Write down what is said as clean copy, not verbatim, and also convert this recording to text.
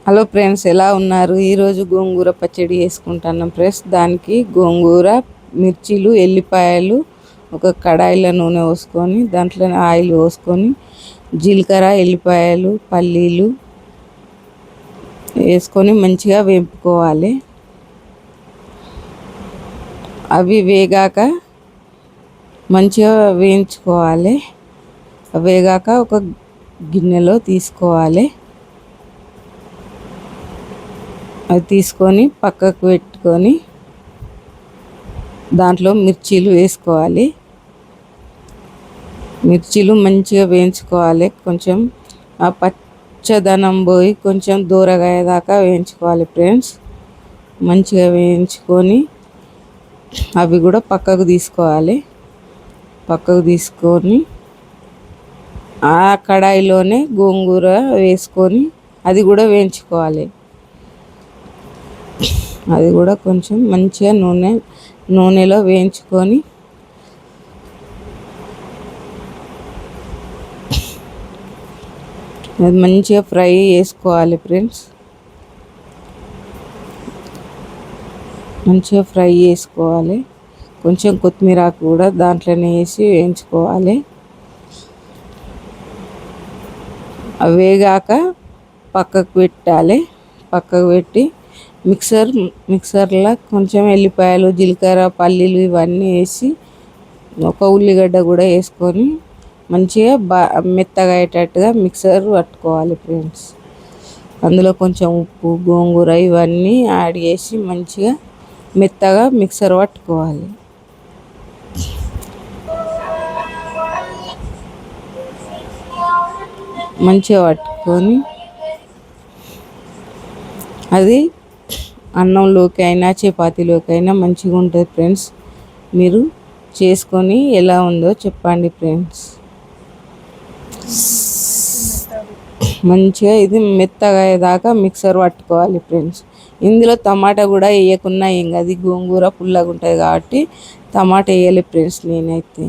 Hello friends, ఎలా ఉన్నారు? ఈరోజు గోంగూర పచ్చడి వేసుకుంటున్నాం ఫ్రెండ్స్. దానికి గోంగూర, మిర్చీలు, ఎల్లిపాయలు ఒక కడాయిలో నూనె పోసుకొని దాంట్లో ఆయిల్ పోసుకొని జీలకర్ర, ఎల్లిపాయలు, పల్లీలు వేసుకొని మంచిగా వేపుకోవాలి. అవి వేగాక మంచిగా వేయించుకోవాలి. వేగాక ఒక గిన్నెలో తీసుకోవాలి. అది తీసుకొని పక్కకు పెట్టుకొని దాంట్లో మిర్చీలు వేసుకోవాలి. మిర్చీలు మంచిగా వేయించుకోవాలి. కొంచెం ఆ పచ్చదనం పోయి కొంచెం దూరగా అయ్యేదాకా వేయించుకోవాలి ఫ్రెండ్స్. మంచిగా వేయించుకొని అవి కూడా పక్కకు తీసుకోవాలి. పక్కకు తీసుకొని ఆ కడాయిలోనే గోంగూర వేసుకొని అది కూడా వేయించుకోవాలి. అది కూడా కొంచెం మంచిగా నూనెలో వేయించుకొని అది మంచిగా ఫ్రై చేసుకోవాలి ఫ్రెండ్స్. మంచిగా ఫ్రై చేసుకోవాలి. కొంచెం కొత్తిమీర కూడా దాంట్లోనే వేసి వేయించుకోవాలి. అవి వేగాక పక్కకు పెట్టాలి. పక్కకు పెట్టి మిక్సర్లో కొంచెం ఎల్లిపాయలు, జీలకర్ర, పల్లీలు ఇవన్నీ వేసి ఒక ఉల్లిగడ్డ కూడా వేసుకొని మంచిగా మెత్తగా అయ్యేటట్టుగా మిక్సర్ పట్టుకోవాలి ఫ్రెండ్స్. అందులో కొంచెం ఉప్పు, గోంగూర ఇవన్నీ యాడ్ చేసి మంచిగా మెత్తగా మిక్సర్ పట్టుకోవాలి. మంచిగా పట్టుకొని అది అన్నంలోకి అయినా చపాతీలోకి అయినా మంచిగా ఉంటుంది ఫ్రెండ్స్. మీరు చేసుకొని ఎలా ఉందో చెప్పండి ఫ్రెండ్స్. మంచిగా ఇది మెత్తగా అయ్యేదాకా మిక్సర్ పట్టుకోవాలి ఫ్రెండ్స్. ఇందులో టమాటా కూడా వేయకున్నా ఏం కాదు. గోంగూర పుల్లగా ఉంటుంది కాబట్టి టమాటా వేయాలి ఫ్రెండ్స్ నేనైతే.